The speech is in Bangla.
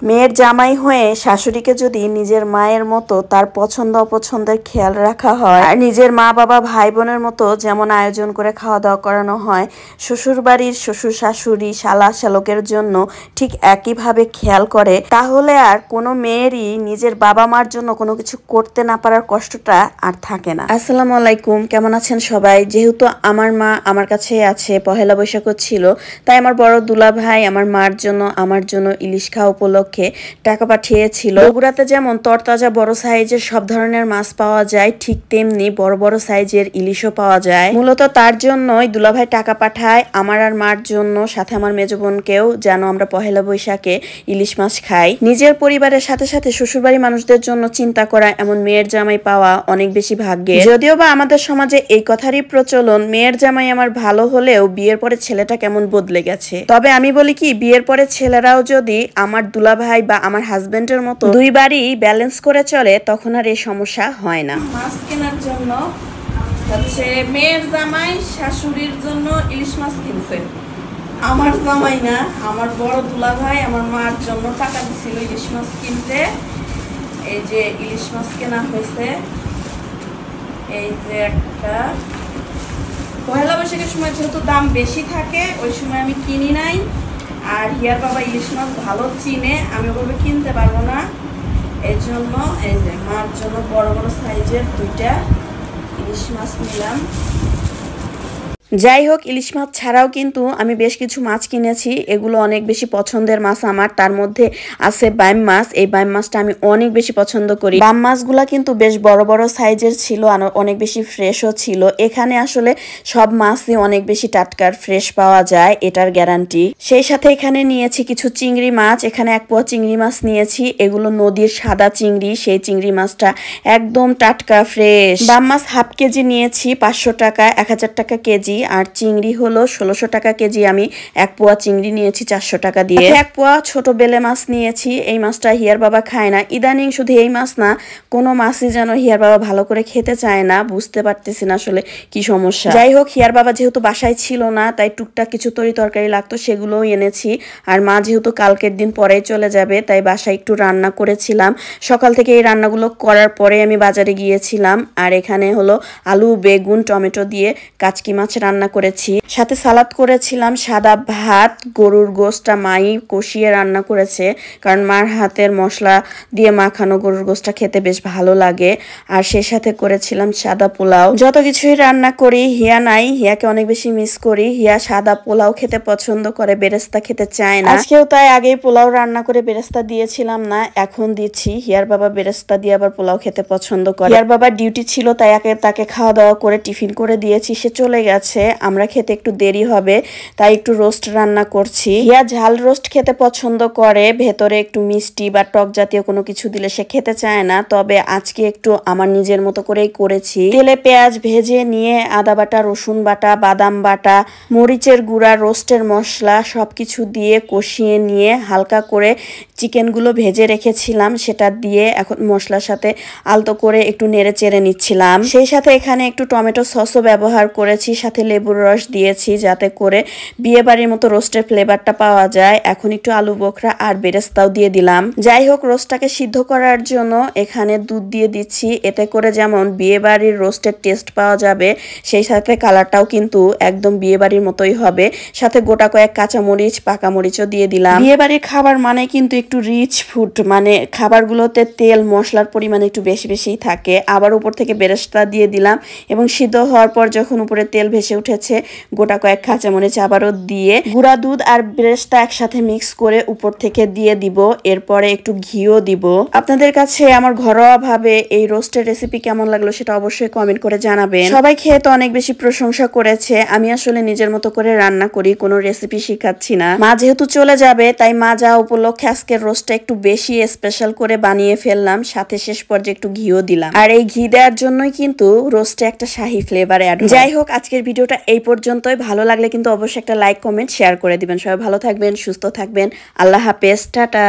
মেয়ের জামাই হয়ে শাশুড়িকে যদি নিজের মায়ের মতো তার পছন্দ অপছন্দের খেয়াল রাখা হয়, আর নিজের মা বাবা ভাই বোনের মতো যেমন আয়োজন করে খাওয়া দাওয়া করানো হয়, শ্বশুর বাড়ির শ্বশুর শাশুড়ি শালা শালকের জন্য ঠিক একইভাবে খেয়াল করে, তাহলে আর কোনো মেয়েরই নিজের বাবা মার জন্য কোনো কিছু করতে না পারার কষ্টটা আর থাকে না। আসসালামু আলাইকুম, কেমন আছেন সবাই? যেহেতু আমার মা আমার কাছে আছে, পহেলা বৈশাখও ছিল, তাই আমার বড় দুলা ভাই আমার মার জন্য আমার জন্য ইলিশ খাওয়া উপলক্ষে টাকা পাঠিয়েছিল। বগুড়াতে যেমন তরতাজা বড় সাইজের সব ধরনের মাছ পাওয়া যায়, ঠিক তেমনি বড় বড় সাইজের ইলিশও পাওয়া যায়। মূলত তার জন্যই দুলাভাই টাকা পাঠায় আমার আর মার জন্য, সাথে আমার মেজ বোনকেও, যেন আমরা পহেলা বৈশাখে ইলিশ মাছ খাই। নিজের পরিবারের সাথে সাথে শ্বশুরবাড়ি মানুষদের জন্য চিন্তা করা এমন মেয়ের জামাই পাওয়া অনেক বেশি ভাগ্যের। যদিও বা আমাদের সমাজে এই কথারই প্রচলন, মেয়ের জামাই আমার ভালো হলেও বিয়ের পরে ছেলেটা কেমন বদলে গেছে। তবে আমি বলি কি, বিয়ের পরে ছেলেরাও যদি আমার দুলাভাই বা আমার হাজবেন্ডের মতো দুইবারই ব্যালেন্স করে চলে, তখন আর এই সমস্যা হয় না। মাছ কেনার জন্য হচ্ছে মেয়ের জামাই শাশুড়ির জন্য ইলিশ মাছ কিনছে। আমার জামাই না, আমার বড় দুলাভাই আমার মার জন্য টাকা দিছিল ইলিশ মাছ কিনতে। এই যে ইলিশ মাছ কেনা হয়েছে, এই যে একটা। পহেলা বৈশাখের সময় যেহেতু দাম বেশি থাকে, ওই সময় আমি কিনি নাই। আর হিয়ার বাবা ইলিশ মাছ ভালো চিনে, আমি ওভাবে কিনতে পারবো না, এই জন্য এই যে মার জন্য বড় বড় সাইজের দুইটা ইলিশ মাছ নিলাম। যাই হোক, ইলিশ মাছ ছাড়াও কিন্তু আমি বেশ কিছু মাছ কিনেছি, এগুলো অনেক বেশি পছন্দের মাছ আমার। তার মধ্যে আছে বাইম মাছ। এই বাইম মাছটা আমি অনেক বেশি পছন্দ করি। বাম মাছগুলা কিন্তু বেশ বড় বড় সাইজের ছিল আর অনেক বেশি ফ্রেশও ছিল। এখানে আসলে সব মাছই অনেক বেশি টাটকার ফ্রেশ পাওয়া যায়, এটার গ্যারান্টি। সেই সাথে এখানে নিয়েছি কিছু চিংড়ি মাছ, এখানে 1 পোয়া চিংড়ি মাছ নিয়েছি। এগুলো নদীর সাদা চিংড়ি, সেই চিংড়ি মাছটা একদম টাটকা ফ্রেশ। বাম মাছ হাফ কেজি নিয়েছি 500 টাকা, 1000 টাকা কেজি। আর চিংড়ি হলো 1600 টাকা কেজি। আমি 1 পোয়া চিংড়ি নিয়েছি 400 টাকা দিয়ে। 1 পোয়া ছোট বেলে মাছ নিয়েছি। এই মাছটা হিয়ার বাবা খায় না ইদানিং, শুধু এই মাছ না, কোনো মাছই যেন হিয়ার বাবা ভালো করে খেতে চায় না, বুঝতে পারতেছি না আসলে কি সমস্যা। যাই হোক, হিয়ার বাবা যেহেতু বাসায় ছিল না, তাই টুকটাক কিছু তরকারি লাগতো, সেগুলোও এনেছি। আর মা যেহেতু কালকের দিন পরেই চলে যাবে, তাই বাসায় একটু রান্না করেছিলাম। সকাল থেকে এই রান্নাগুলো করার পরে আমি বাজারে গিয়েছিলাম। আর এখানে হলো আলু, বেগুন, টমেটো দিয়ে কাচকি মাছ রান্না করেছি, সাথে সালাদ করেছিলাম, সাদা ভাত, গরুর গোশটা মাই কষিয়ে রান্না করেছে, কারণ মার হাতের মশলা দিয়ে মাখানো গরুর গোশটা খেতে বেশ ভালো লাগে। আর সেই সাথে করেছিলাম সাদা পোলাও। যত কিছুই রান্না করি, হিয়া নাই, হিয়াকে অনেক বেশি মিস করি। হিয়া সাদা পোলাও খেতে পছন্দ করে, বেরেস্তা খেতে চায় না। আজকেও তাই আগেই পোলাও রান্না করে বেরেস্তা দিয়েছিলাম না, এখন দিচ্ছি। হিয়ার বাবা বেরেস্তা দিয়ে আবার পোলাও খেতে পছন্দ করে। হিয়ার বাবার ডিউটি ছিল, তাই তাকে খাওয়া দাওয়া করে টিফিন করে দিয়েছি, সে চলে গেছে। আমরা খেতে একটু দেরি হবে, তাই একটু রোস্ট রান্না করছি। হিয়া ঝাল রোস্ট খেতে পছন্দ করে, ভেতরে একটু মিষ্টি বা টক জাতীয় কোনো কিছু দিলে সে খেতে চায় না। তবে আজকে একটু আমার নিজের মতো করেই করেছি। তেলে পেঁয়াজ ভেজে নিয়ে আদা বাটা, রসুন বাটা, বাদাম বাটা, মরিচের গুঁড়া, রোস্টের মশলা সবকিছু দিয়ে কষিয়ে নিয়ে হালকা করে চিকেনগুলো ভেজে রেখেছিলাম, সেটা দিয়ে এখন মশলার সাথে আলতো করে একটু নেড়ে চেড়ে নিচ্ছিলাম। সেই সাথে এখানে একটু টমেটো সসও ব্যবহার করেছি, সাথে লেবুর রস দিয়েছি, যাতে করে বিয়ে বাড়ির মতো রোস্টের ফ্লেভারটা পাওয়া যায়। এখন একটু আলু বোখরা আর বেরেস্তাও দিয়ে দিলাম। যাই হোক, রোস্টটাকে সিদ্ধ করার জন্য এখানে দুধ দিয়ে দিচ্ছি, এতে করে যেমন বিয়ে বাড়ির রোস্টের টেস্ট পাওয়া যাবে, সেই সাথে কালারটাও কিন্তু একদম বিয়ে বাড়ির মতোই হবে। সাথে গোটা কয়েক কাঁচামরিচ, পাকা মরিচও দিয়ে দিলাম। বিয়ে বাড়ির খাবার মানে কিন্তু একটু রিচ ফুড, মানে খাবারগুলোতে তেল মশলার পরিমাণ একটু বেশি বেশিই থাকে। আবার উপর থেকে বেরেস্তা দিয়ে দিলাম এবং সিদ্ধ হওয়ার পর যখন উপরে তেল ভেসে উঠেছে, গোটা কয়েক কাঁচামরিচ আবারও দিয়ে গুঁড়া দুধ আর বেরেস্তা একসাথে মিক্স করে উপর থেকে দিয়ে দিব। এরপরে একটু ঘিও দিব। আপনাদের কাছে আমার ঘরোয়া ভাবে এই রোস্টের রেসিপি কেমন লাগলো সেটা অবশ্যই কমেন্ট করে জানাবেন। সবাই খেয়ে তো অনেক বেশি প্রশংসা করেছে। আমি আসলে নিজের মতো করে রান্না করি, কোনো রেসিপি শিখাচ্ছি না। মা যেহেতু চলে যাবে, তাই মা যাওয়া উপলক্ষে আজকের রোস্টটা একটু বেশি স্পেশাল করে বানিয়ে ফেললাম, সাথে শেষ পর্যায়ে একটু ঘিও দিলাম। আর এই ঘি দেওয়ার জন্যই কিন্তু রোস্টে একটা শাহি ফ্লেভার অ্যাড হয়। যাই হোক, আজকের ভিডিওটা এই পর্যন্তই। ভালো লাগলে কিন্তু অবশ্যই একটা লাইক, কমেন্ট, শেয়ার করে দিবেন। সবাই ভালো থাকবেন, সুস্থ থাকবেন। আল্লাহ হাফেজ, টাটা।